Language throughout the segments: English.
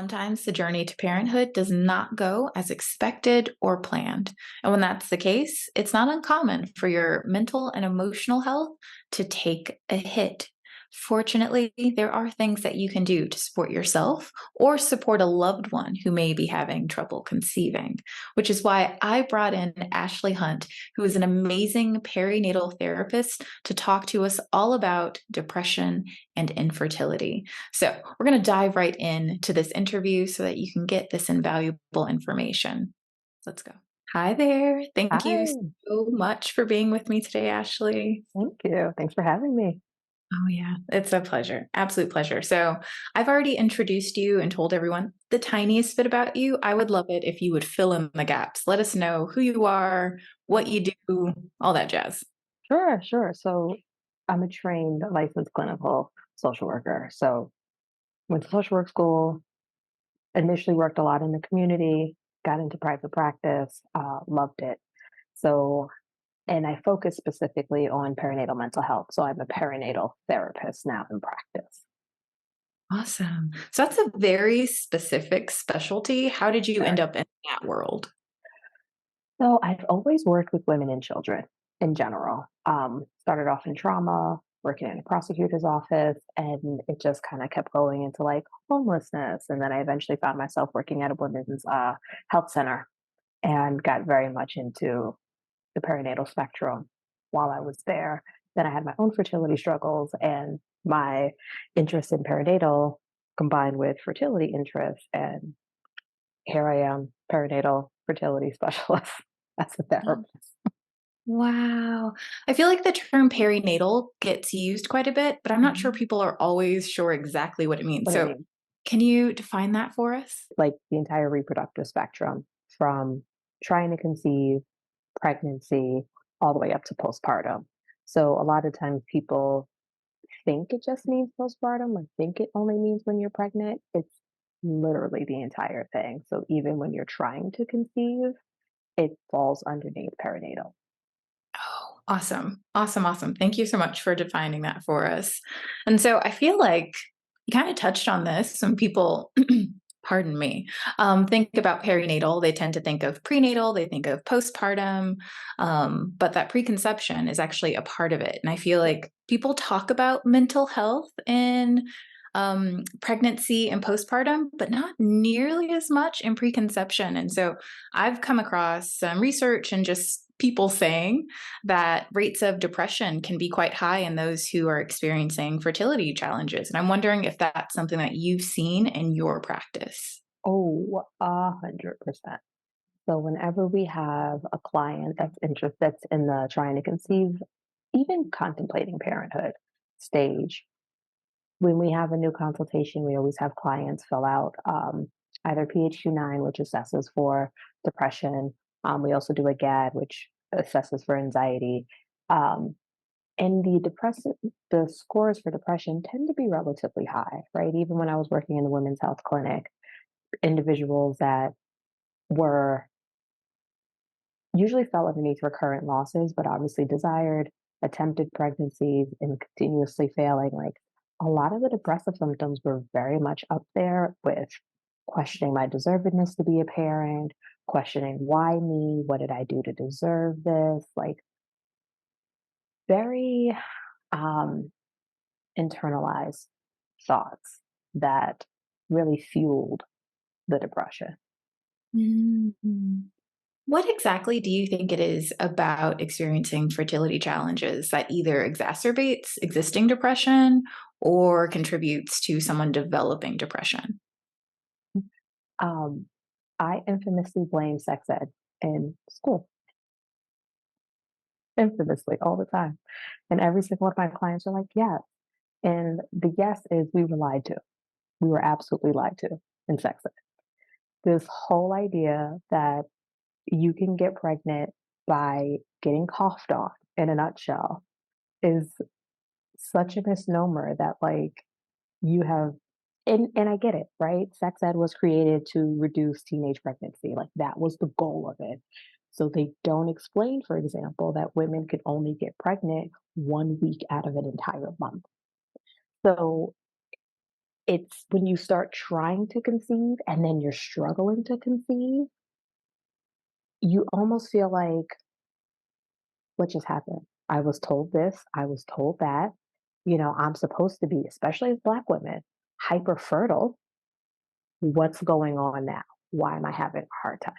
Sometimes the journey to parenthood does not go as expected or planned. And when that's the case, it's not uncommon for your mental and emotional health to take a hit. Fortunately, there are things that you can do to support yourself or support a loved one who may be having trouble conceiving, which is why I brought in Ashley Hunt, who is an amazing perinatal therapist, to talk to us all about depression and infertility. So, we're going to dive right into this interview so that you can get this invaluable information. Let's go. Hi there. Thank you Hi, so much for being with me today, Ashley. thank you. Thanks for having me. Oh, yeah, it's a pleasure. Absolute pleasure. So, I've already introduced you and told everyone the tiniest bit about you. I would love it if you would fill in the gaps. Let us know who you are, what you do, all that jazz. Sure, sure. So I'm a trained licensed clinical social worker. So went to social work school, initially worked a lot in the community, got into private practice, loved it. So, and I focus specifically on perinatal mental health. So I'm a perinatal therapist now in practice. Awesome. So, that's a very specific specialty. How did you end Very. up in that world? So I've always worked with women and children in general. Started off in trauma, working in a prosecutor's office, and it just kind of kept going into like homelessness. And then I eventually found myself working at a women's health center and got very much into the perinatal spectrum while I was there. Then I had my own fertility struggles and my interest in perinatal combined with fertility interests. And here I am, perinatal fertility specialist as a therapist. Wow. I feel like the term perinatal gets used quite a bit, but I'm not sure Mhm. people are always sure exactly what it means. What it So, means, can you define that for us? like the entire reproductive spectrum from trying to conceive, pregnancy, all the way up to postpartum. So a lot of times people think it just means postpartum or think it only means when you're pregnant. It's literally the entire thing. So even when you're trying to conceive, it falls underneath perinatal. Oh, awesome. Awesome. Awesome. Thank you so much for defining that for us. And so I feel like you kind of touched on this. Some people, pardon me, think about perinatal. They tend to think of prenatal, they think of postpartum, but that preconception is actually a part of it. And I feel like people talk about mental health in pregnancy and postpartum, but not nearly as much in preconception. And so I've come across some research and just people saying that rates of depression can be quite high in those who are experiencing fertility challenges. And I'm wondering if that's something that you've seen in your practice. Oh, 100%. So whenever we have a client that's in the trying to conceive, even contemplating parenthood stage, when we have a new consultation, we always have clients fill out either PHQ-9, which assesses for depression. We also do a GAD, which assesses for anxiety. Um, and the scores for depression tend to be relatively high, right? Even when I was working in the women's health clinic, individuals that were usually fell underneath recurrent losses, but obviously desired, attempted pregnancies, and continuously failing. Like a lot of the depressive symptoms were very much up there with questioning my deservedness to be a parent, questioning why me, what did I do to deserve this? Like very um, internalized thoughts that really fueled the depression. Mhm. What exactly do you think it is about experiencing fertility challenges that either exacerbates existing depression or contributes to someone developing depression? Um, I infamously blame sex ed in school, infamously all the time. And every single one of my clients are like, yes. And the yes is we were lied to. We were absolutely lied to in sex ed. This whole idea that you can get pregnant by getting coughed on in a nutshell is such a misnomer that like you have and I get it, right? Sex ed was created to reduce teenage pregnancy. Like that was the goal of it. So they don't explain, for example, that women could only get pregnant 1 week out of an entire month. So it's when you start trying to conceive and then you're struggling to conceive, you almost feel like, what just happened? I was told this, I was told that. I'm supposed to be, especially as Black women, hyper fertile. What's going on now? Why am I having a hard time?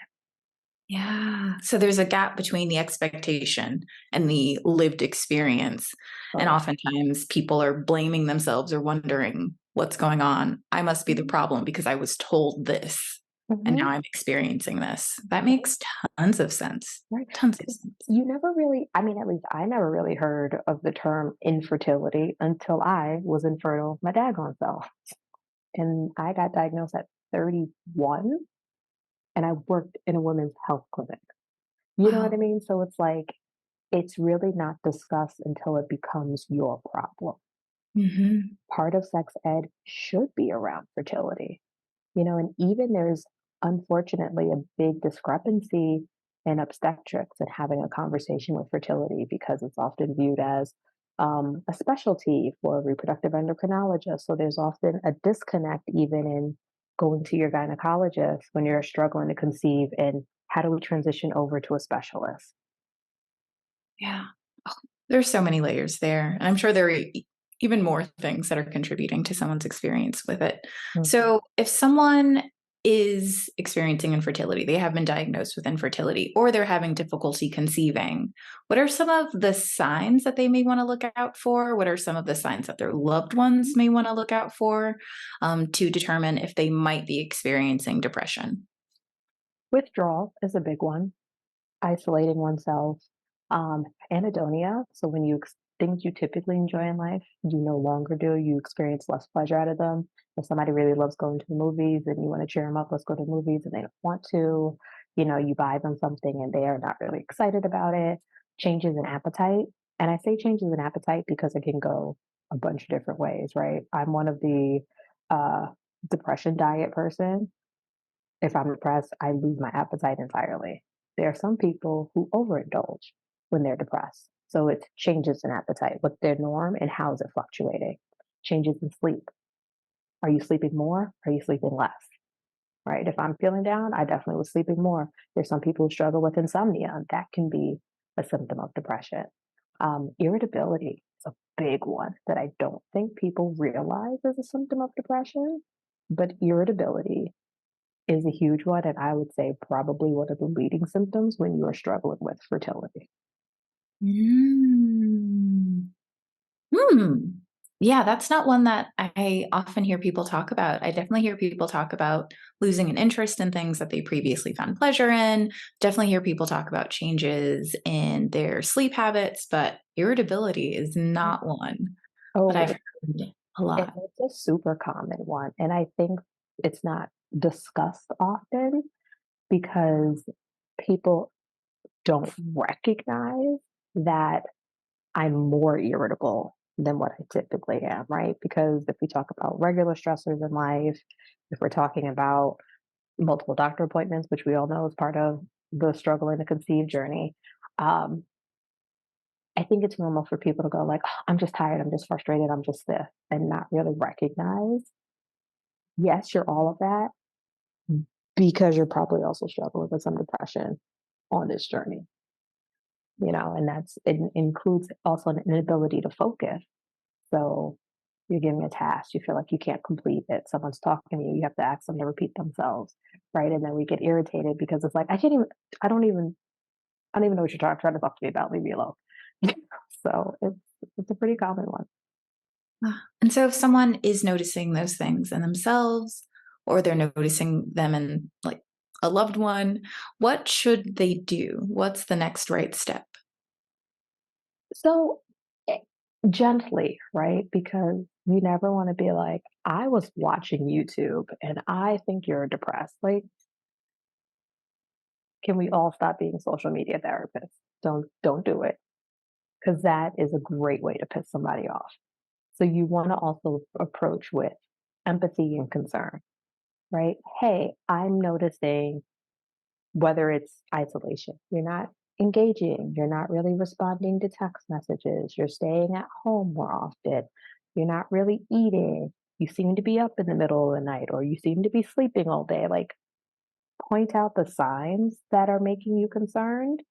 Yeah. So there's a gap between the expectation and the lived experience. And Oh, oftentimes people are blaming themselves or wondering what's going on. I must be the mhm, problem because I was told this and now mhm, I'm experiencing this. That right, makes tons of sense. right. Tons of Because sense. you never really, I mean, at least I never really heard of the term infertility until I was infertile my daggone self. And I got diagnosed at 31 and I worked in a women's health clinic. You know what I Wow. mean? So it's like, it's really not discussed until it becomes your problem. Hmm. Part of sex ed should be around fertility, and even there's unfortunately a big discrepancy in obstetrics and having a conversation with fertility because it's often viewed as a specialty for a reproductive endocrinologist. So there's often a disconnect even in going to your gynecologist when you're struggling to conceive and how do we transition over to a specialist? Yeah. Oh, there's so many layers there. And I'm sure there are even more things that are contributing to someone's experience with it. Mhm. So, if someone is experiencing infertility, they have been diagnosed with infertility, or they're having difficulty conceiving, what are some of the signs that they may want to look out for? What are some of the signs that their loved ones may want to look out for to determine if they might be experiencing depression? Withdrawal is a big one. Isolating oneself, anhedonia. So when things you typically enjoy in life, you no longer do. You experience less pleasure out of them. If somebody really loves going to the movies and you want to cheer them up, let's go to the movies, and they don't want to, you buy them something and they are not really excited about it. Changes in appetite, and I say changes in appetite because it can go a bunch of different ways, right? I'm one of the uh, depression diet person. If I'm depressed, I lose my appetite entirely. There are some people who overindulge when they're depressed. So it changes in appetite. What's their norm and how is it fluctuating? Changes in sleep. Are you sleeping more? Are you sleeping less? Right? If I'm feeling down, I definitely was sleeping more. There's some people who struggle with insomnia. That can be a symptom of depression. Irritability is a big one that I don't think people realize is a symptom of depression, but irritability is a huge one, and I would say probably one of the leading symptoms when you are struggling with fertility. Mm. Hmm. Yeah, that's not one that I often hear people talk about. I definitely hear people talk about losing an interest in things that they previously found pleasure in. Definitely hear people talk about changes in their sleep habits, but irritability is not one that Oh, I've heard a and lot. it's a super common one, and I think it's not discussed often because people don't recognize that I'm more irritable than what I typically am, right? Because if we talk about regular stressors in life, if we're talking about multiple doctor appointments, which we all know is part of the struggle in the conceive journey, um, I think it's normal for people to go like, "Oh, I'm just tired, I'm just frustrated, I'm just this," and not really recognize, yes, you're all of that because you're probably also struggling with some depression on this journey, and it includes also an inability to focus. So you're given a task, you feel like you can't complete it. Someone's talking to you, you have to ask them to repeat themselves, right? And then we get irritated because it's like, I don't even, I don't even know what you're trying to talk to me about. Leave me alone. So it's a pretty common one. And so if someone is noticing those things in themselves or they're noticing them in like a loved one, what should they do? What's the next right step? So eh, gently, right? Because you never want to be like, I was watching YouTube and I think you're depressed. Like, can we all stop being social media therapists? Don't do it because that is a great way to piss somebody off. So you want to also approach with empathy and concern, right? Hey, I'm noticing whether it's isolation, you're not engaging, you're not really responding to text messages, you're staying at home more often, you're not really eating. You seem to be up in the middle of the night, or you seem to be sleeping all day. Like, point out the signs that are making you concerned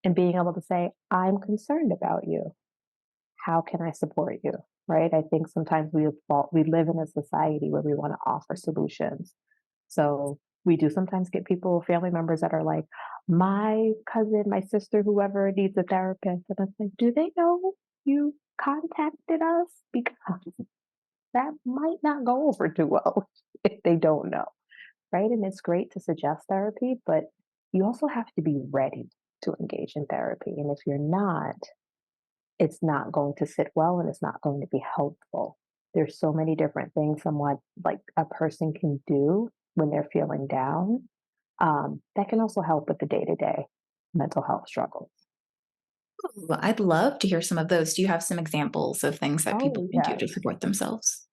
and being able to say, I'm concerned about you. How can I support you? Right? I think sometimes we live in a society where we want to offer solutions. So we do sometimes get people, family members that are like, my cousin, my sister, whoever needs a therapist. And it's like, do they know you contacted us? Because that might not go over too well if they don't know. Right? And it's great to suggest therapy, but you also have to be ready to engage in therapy. And if you're not, it's not going to sit well and it's not going to be helpful. There's so many different things someone like a person can do when they're feeling down, that can also help with the day-to-day mental health struggles. Ooh, I'd love to hear some of those. Do you have some examples of things that people Oh, can do to yes. support themselves?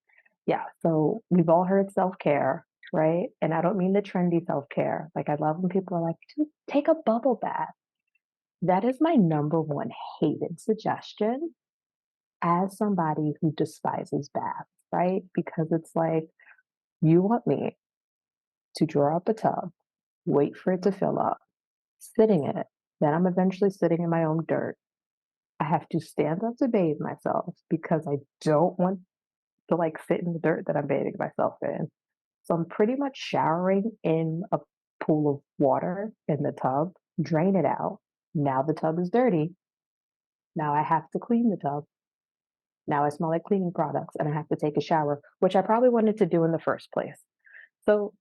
Yeah. So we've all heard self-care, right? And I don't mean the trendy self-care. Like, I love when people are like, "Just take a bubble bath." That is my number one hated suggestion as somebody who despises baths, right? Because it's like, you want me to draw up a tub, wait for it to fill up, sitting in it. Then I'm eventually sitting in my own dirt. I have to stand up to bathe myself because I don't want to like sit in the dirt that I'm bathing myself in. So I'm pretty much showering in a pool of water in the tub, drain it out. Now the tub is dirty. Now I have to clean the tub. Now I smell like cleaning products and I have to take a shower, which I probably wanted to do in the first place. So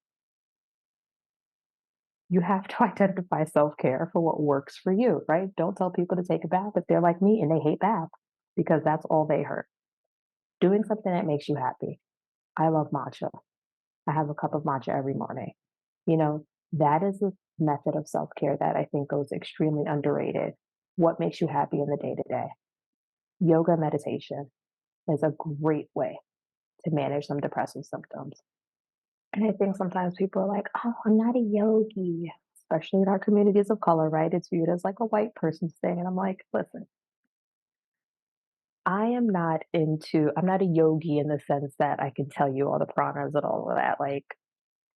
you have to identify self-care for what works for you, right? Don't tell people to take a bath if they're like me and they hate baths because that's all they heard. Doing something that makes you happy. I love matcha. I have a cup of matcha every morning. You know, that is a method of self-care that I think goes extremely underrated. What makes you happy in the day to day? Yoga meditation is a great way to manage some depressive symptoms. And I think sometimes people are like, oh, I'm not a yogi, especially in our communities of color, right? It's viewed as like a white person's thing. And I'm like, listen, I'm not a yogi in the sense that I can tell you all the pranas and all of that. Like,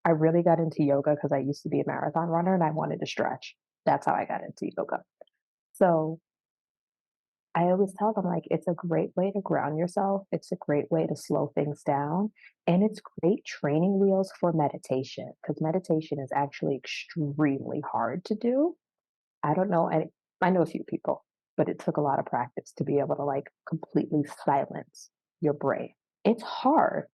I really got into yoga because I used to be a marathon runner and I wanted to stretch. That's how I got into yoga. So I always tell them, like, it's a great way to ground yourself. It's a great way to slow things down. And it's great training wheels for meditation because meditation is actually extremely hard to do. I don't know. I know a few people, but it took a lot of practice to be able to like completely silence your brain. It's hard.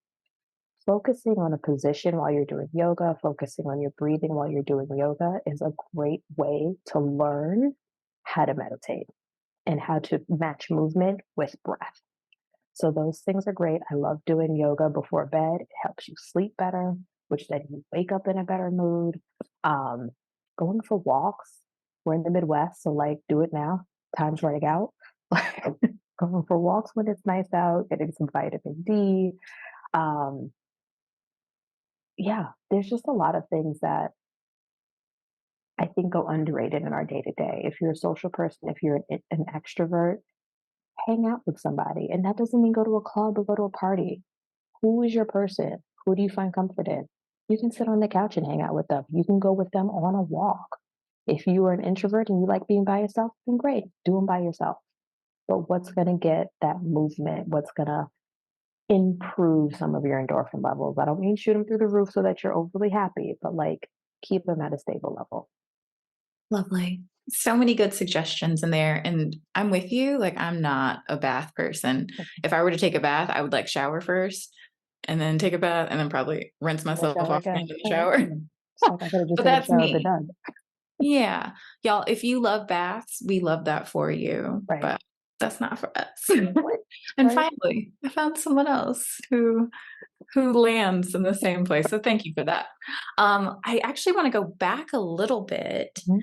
Focusing on a position while you're doing yoga, focusing on your breathing while you're doing yoga is a great way to learn how to meditate and how to match movement with breath. So those things are great. I love doing yoga before bed. It helps you sleep better, which then you wake up in a better mood. Um, Going for walks. We're in the Midwest, so like do it now. Time's running out. Like going for walks when it's nice out, getting some vitamin D. Um, yeah, there's just a lot of things that I think go underrated in our day to day. If you're a social person, if you're an extrovert, hang out with somebody. And that doesn't mean go to a club or go to a party. Who is your person? Who do you find comfort in? You can sit on the couch and hang out with them. You can go with them on a walk. If you are an introvert and you like being by yourself, then great, do them by yourself. But what's going to get that movement? What's going to improve some of your endorphin levels? I don't mean shoot them through the roof so that you're overly happy, but like keep them at a stable level. Lovely. So many good suggestions in there. And I'm with you. Like, I'm not a bath person. If I were to take a bath, I would like shower first and then take a bath and then probably rinse And a myself shower off again again. in the Right. shower. It's like I could have just But taken a that's shower, been me. done. Yeah. Y'all, if you love baths, we love that for you. Right. But that's not for us. Right. And Right. finally, I found someone else who lands in the same place. So thank you for that. I actually want to go back a little bit Mhm.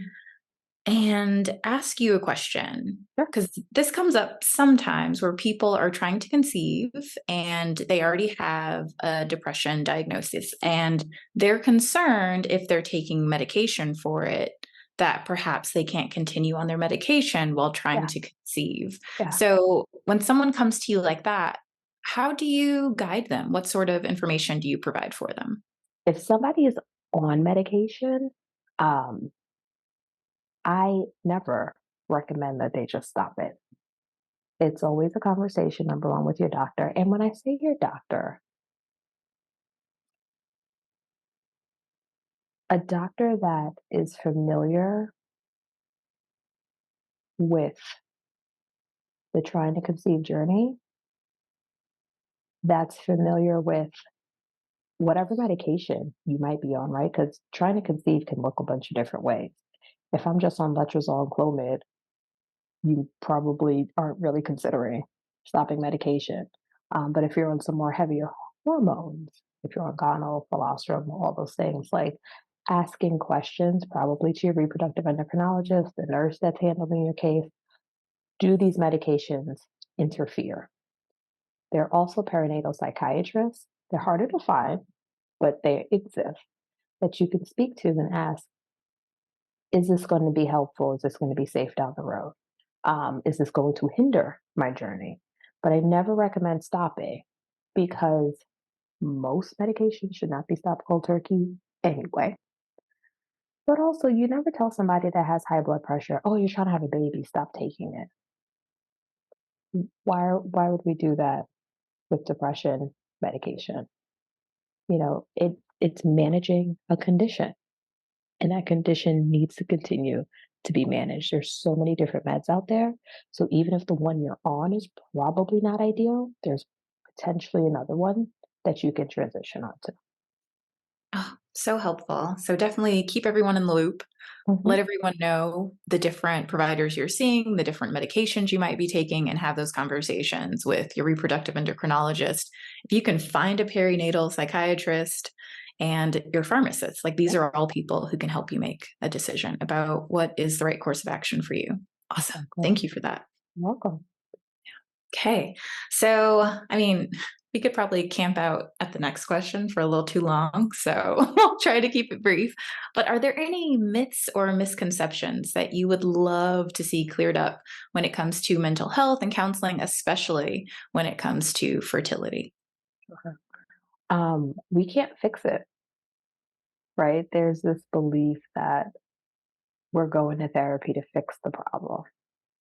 and ask you a question Sure. because this comes up sometimes where people are trying to conceive and they already have a depression diagnosis and they're concerned if they're taking medication for it that perhaps they can't continue on their medication while trying Yeah. to conceive. Yeah. So when someone comes to you like that, How do you guide them? What sort of information do you provide for them? If somebody is on medication, um, I never recommend that they just stop it. It's always a conversation, number one, with your doctor. And when I say your doctor, a doctor that is familiar with the trying to conceive journey, that's familiar with whatever medication you might be on, right? Because trying to conceive can look a bunch of different ways. If I'm just on letrozole and Clomid, you probably aren't really considering stopping medication. But if you're on some more heavier hormones, if you're on gonal, colostrum, all those things, like asking questions, probably to your reproductive endocrinologist, the nurse that's handling your case, do these medications interfere? There are also perinatal psychiatrists. They're harder to find, but they exist that you can speak to and ask, is this going to be helpful? Is this going to be safe down the road? Is this going to hinder my journey? But I never recommend stopping because most medications should not be stopped cold turkey anyway. But also, you never tell somebody that has high blood pressure, oh, you're trying to have a baby, stop taking it. Why would we do that with depression medication? It's managing a condition, and that condition needs to continue to be managed. There's so many different meds out there. So even if the one you're on is probably not ideal, there's potentially another one that you can transition onto. Oh, so helpful. So definitely keep everyone in the loop. Mhm. Let everyone know the different providers you're seeing, the different medications you might be taking, and have those conversations with your reproductive endocrinologist. If you can find a perinatal psychiatrist and your pharmacist, like these Yep, are all people who can help you make a decision about what is the right course of action for you. Awesome. exactly. Thank you for that. Welcome. Okay. So, I mean, we could probably camp out at the next question for a little too long. So I'll try to keep it brief. But are there any myths or misconceptions that you would love to see cleared up when it comes to mental health and counseling, especially when it comes to fertility? Okay. We can't fix it, right? There's this belief that we're going to therapy to fix the problem.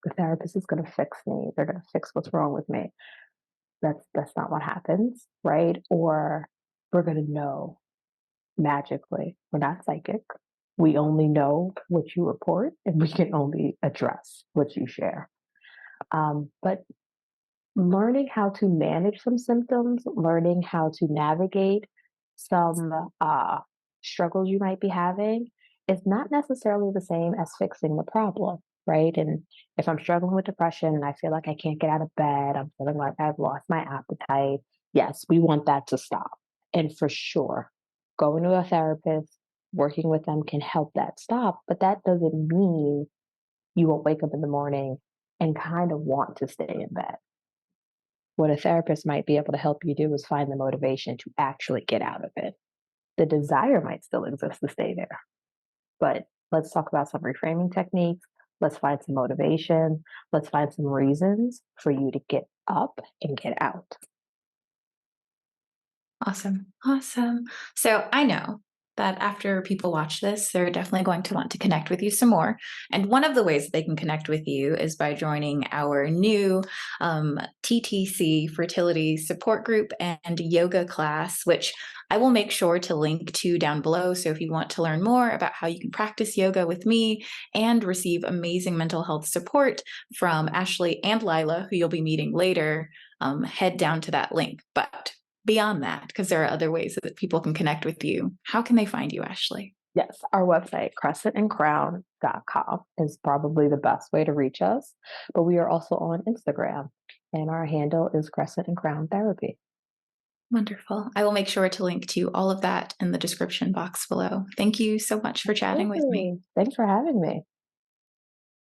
The therapist is going to fix me. They're going to fix what's wrong with me. That's not what happens, right? Or we're going to know magically. We're not psychic. We only know what you report, and we can only address what you share. But learning how to manage some symptoms, learning how to navigate some struggles you might be having is not necessarily the same as fixing the problem, right? And if I'm struggling with depression and I feel like I can't get out of bed, I'm feeling like I've lost my appetite, yes, we want that to stop. And for sure, going to a therapist, working with them can help that stop, but that doesn't mean you won't wake up in the morning and kind of want to stay in bed. What a therapist might be able to help you do is find the motivation to actually get out of it. The desire might still exist to stay there, but let's talk about some reframing techniques. Let's find some motivation. Let's find some reasons for you to get up and get out. Awesome. Awesome. So I know that after people watch this, they're definitely going to want to connect with you some more. And one of the ways that they can connect with you is by joining our new TTC fertility support group and yoga class, which I will make sure to link to down below. So if you want to learn more about how you can practice yoga with me and receive amazing mental health support from Ashley and Lila, who you'll be meeting later, head down to that link. But beyond that, because there are other ways that people can connect with you, how can they find you, Ashley? Yes, our website, crescentandcrown.com, is probably the best way to reach us. But we are also on Instagram, and our handle is Crescent and Crown Therapy. Wonderful. I will make sure to link to all of that in the description box below. Thank you so much for chatting with me. Absolutely. Thanks for having me.